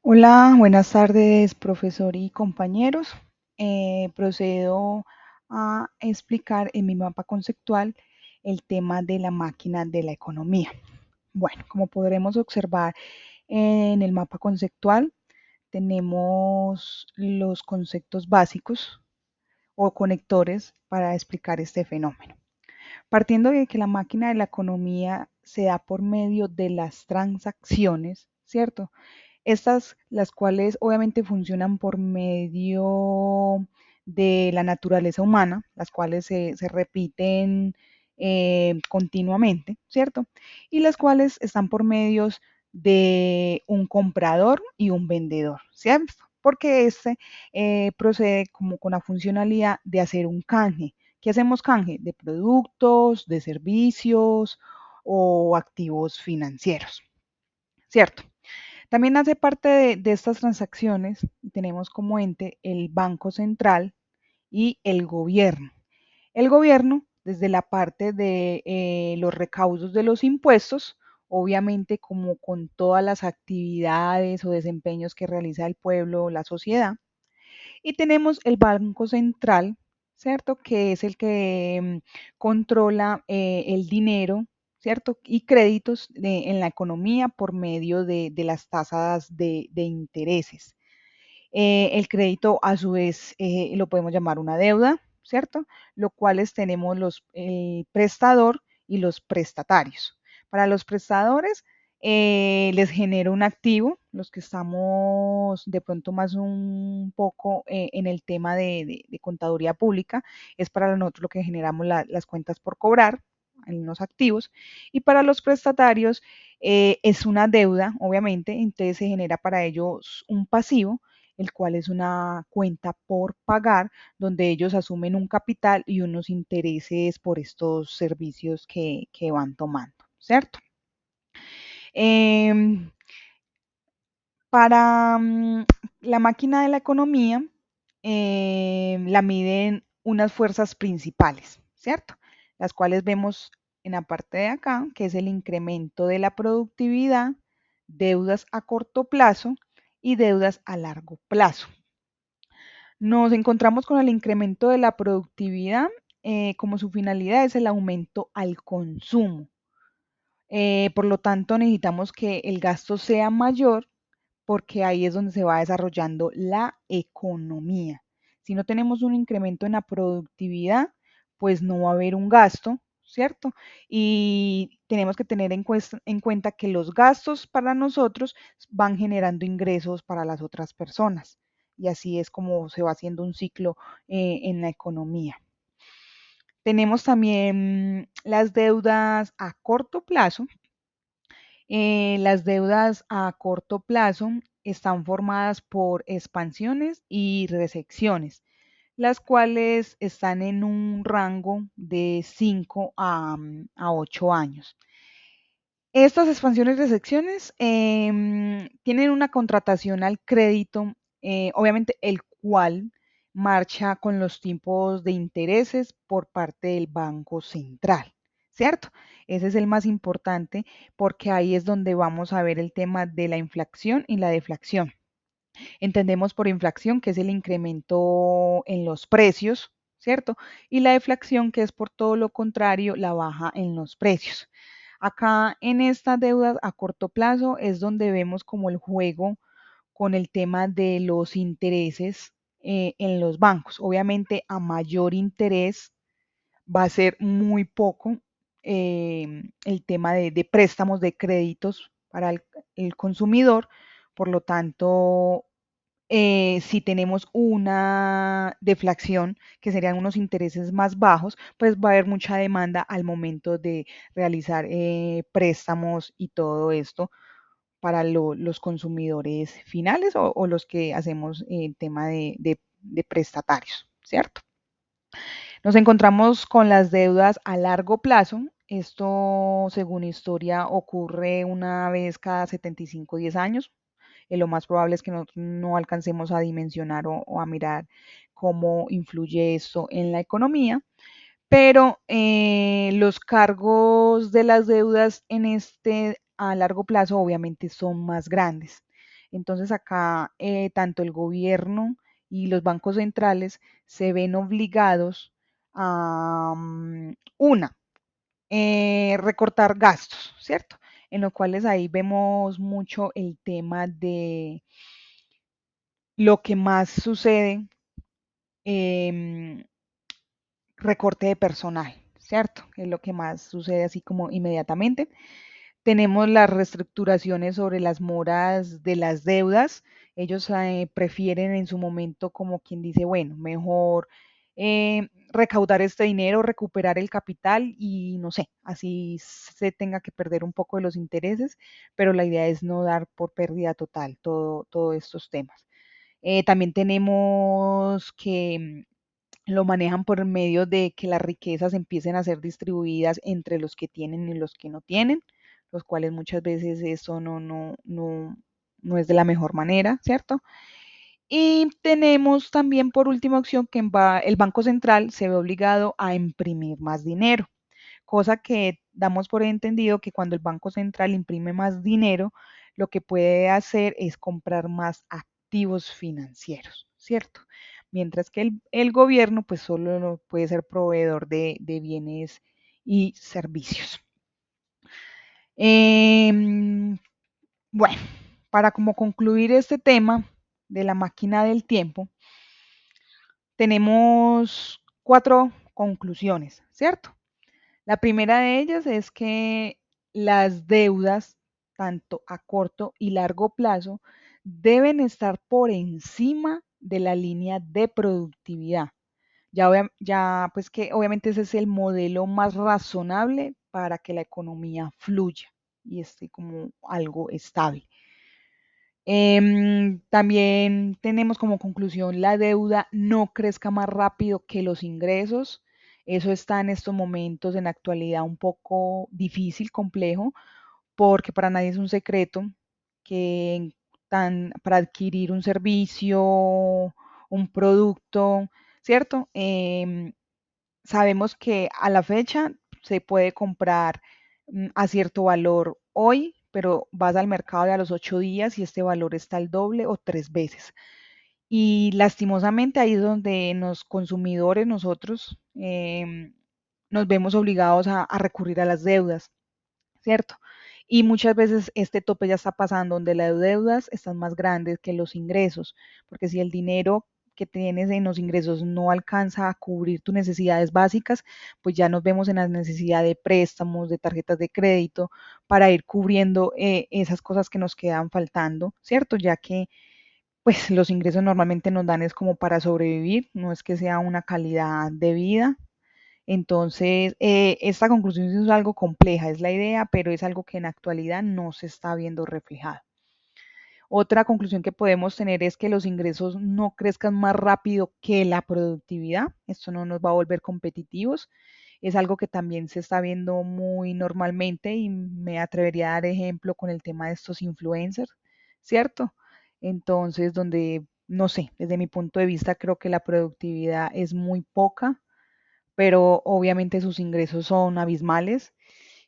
Hola, buenas tardes, profesor y compañeros. Procedo a explicar en mi mapa conceptual el tema de la máquina de la economía. Bueno, como podremos observar en el mapa conceptual, tenemos los conceptos básicos o conectores para explicar este fenómeno. Partiendo de que la máquina de la economía se da por medio de las transacciones, ¿cierto? Estas, las cuales obviamente funcionan por medio de la naturaleza humana, las cuales se repiten continuamente, ¿cierto? Y las cuales están por medios de un comprador y un vendedor, ¿cierto? Porque este procede como con la funcionalidad de hacer un canje. ¿Qué hacemos canje? De productos, de servicios o activos financieros, ¿cierto? También hace parte de estas transacciones y tenemos como ente el Banco Central y el gobierno. El gobierno, desde la parte de los recaudos de los impuestos, obviamente como con todas las actividades o desempeños que realiza el pueblo o la sociedad. Y tenemos el Banco Central, ¿cierto? Que es el que controla el dinero, ¿cierto? Y créditos en la economía por medio de las tasas de intereses. El crédito, a su vez, lo podemos llamar una deuda, ¿cierto? Lo cuales tenemos el prestador y los prestatarios. Para los prestadores, les genera un activo, los que estamos de pronto más un poco en el tema de contaduría pública, es para nosotros lo que generamos las cuentas por cobrar en los activos, y para los prestatarios es una deuda, obviamente, entonces se genera para ellos un pasivo, el cual es una cuenta por pagar, donde ellos asumen un capital y unos intereses por estos servicios que van tomando, ¿cierto? Eh, para la máquina de la economía, la miden unas fuerzas principales, ¿cierto? Las cuales vemos en la parte de acá, que es el incremento de la productividad, deudas a corto plazo y deudas a largo plazo. Nos encontramos con el incremento de la productividad, como su finalidad es el aumento al consumo. Por lo tanto, necesitamos que el gasto sea mayor porque ahí es donde se va desarrollando la economía. Si no tenemos un incremento en la productividad, pues no va a haber un gasto, ¿cierto? Y tenemos que tener en cuenta que los gastos para nosotros van generando ingresos para las otras personas. Y así es como se va haciendo un ciclo en la economía. Tenemos también las deudas a corto plazo. Las deudas a corto plazo están formadas por expansiones y resecciones, las cuales están en un rango de 5 a 8 años. Estas expansiones y resecciones tienen una contratación al crédito, obviamente el cual marcha con los tipos de intereses por parte del Banco Central, ¿cierto? Ese es el más importante porque ahí es donde vamos a ver el tema de la inflación y la deflación. Entendemos por inflación que es el incremento en los precios, ¿cierto? Y la deflación que es por todo lo contrario, la baja en los precios. Acá en esta deuda a corto plazo es donde vemos como el juego con el tema de los intereses en los bancos. Obviamente a mayor interés va a ser muy poco el tema de préstamos de créditos para el consumidor. Por lo tanto, si tenemos una deflación, que serían unos intereses más bajos, pues va a haber mucha demanda al momento de realizar préstamos y todo esto para los consumidores finales o los que hacemos el tema de prestatarios, ¿cierto? Nos encontramos con las deudas a largo plazo. Esto, según historia, ocurre una vez cada 75, 10 años. Lo más probable es que no alcancemos a dimensionar o a mirar cómo influye esto en la economía, pero los cargos de las deudas en este a largo plazo obviamente son más grandes. Entonces acá tanto el gobierno y los bancos centrales se ven obligados a, una, recortar gastos, ¿cierto? En los cuales ahí vemos mucho el tema de lo que más sucede, em, recorte de personal, ¿cierto? Es lo que más sucede así como inmediatamente. Tenemos las reestructuraciones sobre las moras de las deudas. Ellos prefieren en su momento, como quien dice, bueno, mejor recaudar este dinero, recuperar el capital y no sé, así se tenga que perder un poco de los intereses, pero la idea es no dar por pérdida total todos estos temas. También tenemos que lo manejan por medio de que las riquezas empiecen a ser distribuidas entre los que tienen y los que no tienen, los cuales muchas veces eso no es de la mejor manera, ¿cierto? Y tenemos también por última opción que el Banco Central se ve obligado a imprimir más dinero, cosa que damos por entendido que cuando el Banco Central imprime más dinero, lo que puede hacer es comprar más activos financieros, ¿cierto? Mientras que el gobierno pues solo puede ser proveedor de bienes y servicios. Em, bueno, para como concluir este tema de la máquina del tiempo, tenemos cuatro conclusiones, ¿cierto? La primera de ellas es que las deudas, tanto a corto y largo plazo, deben estar por encima de la línea de productividad. Ya pues que obviamente ese es el modelo más razonable para que la economía fluya y esté como algo estable. También tenemos como conclusión la deuda no crezca más rápido que los ingresos. Eso está en estos momentos, en la actualidad, un poco difícil, complejo, porque para nadie es un secreto que para adquirir un servicio, un producto, ¿cierto? Sabemos que a la fecha se puede comprar a cierto valor hoy, pero vas al mercado y a los 8 días y este valor está al doble o 3 veces. Y lastimosamente ahí es donde los consumidores, nosotros, nos vemos obligados a recurrir a las deudas, ¿cierto? Y muchas veces este tope ya está pasando, donde las deudas están más grandes que los ingresos, porque si el dinero que tienes en los ingresos no alcanza a cubrir tus necesidades básicas, pues ya nos vemos en la necesidad de préstamos, de tarjetas de crédito, para ir cubriendo esas cosas que nos quedan faltando, ¿cierto? Ya que pues los ingresos normalmente nos dan es como para sobrevivir, no es que sea una calidad de vida. Entonces, esta conclusión sí es algo compleja, es la idea, pero es algo que en la actualidad no se está viendo reflejado. Otra conclusión que podemos tener es que los ingresos no crezcan más rápido que la productividad. Esto no nos va a volver competitivos. Es algo que también se está viendo muy normalmente y me atrevería a dar ejemplo con el tema de estos influencers, ¿cierto? Entonces, donde, no sé, desde mi punto de vista creo que la productividad es muy poca, pero obviamente sus ingresos son abismales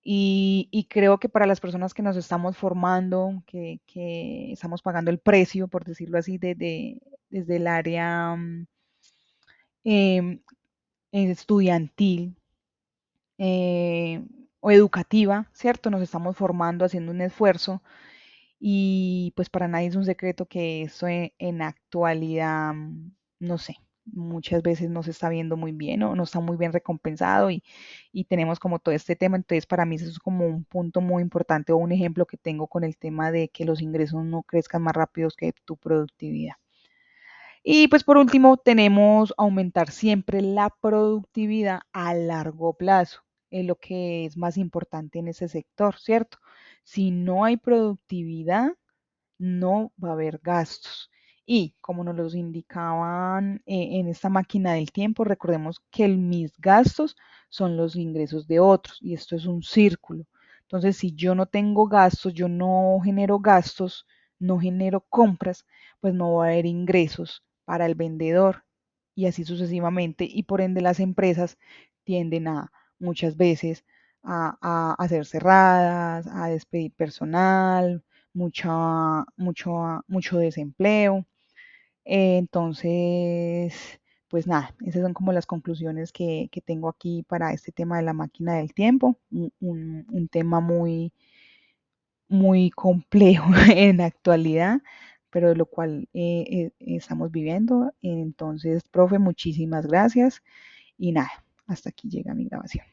y creo que para las personas que nos estamos formando, que estamos pagando el precio, por decirlo así, desde el área em, estudiantil eh, o educativa, ¿cierto? Nos estamos formando, haciendo un esfuerzo y pues para nadie es un secreto que eso en actualidad, no sé, muchas veces no se está viendo muy bien o no está muy bien recompensado y tenemos como todo este tema. Entonces para mí eso es como un punto muy importante o un ejemplo que tengo con el tema de que los ingresos no crezcan más rápidos que tu productividad. Y pues por último tenemos aumentar siempre la productividad a largo plazo, es lo que es más importante en ese sector, ¿cierto? Si no hay productividad, no va a haber gastos. Y como nos los indicaban en esta máquina del tiempo, recordemos que mis gastos son los ingresos de otros y esto es un círculo. Entonces, si yo no tengo gastos, yo no genero gastos, no genero compras, pues no va a haber ingresos para el vendedor y así sucesivamente. Y por ende las empresas tienden a muchas veces a ser cerradas, a despedir personal, mucho desempleo. Entonces, pues nada, esas son como las conclusiones que tengo aquí para este tema de la máquina del tiempo, un tema muy complejo en la actualidad, pero de lo cual estamos viviendo. Entonces, profe, muchísimas gracias y nada, hasta aquí llega mi grabación.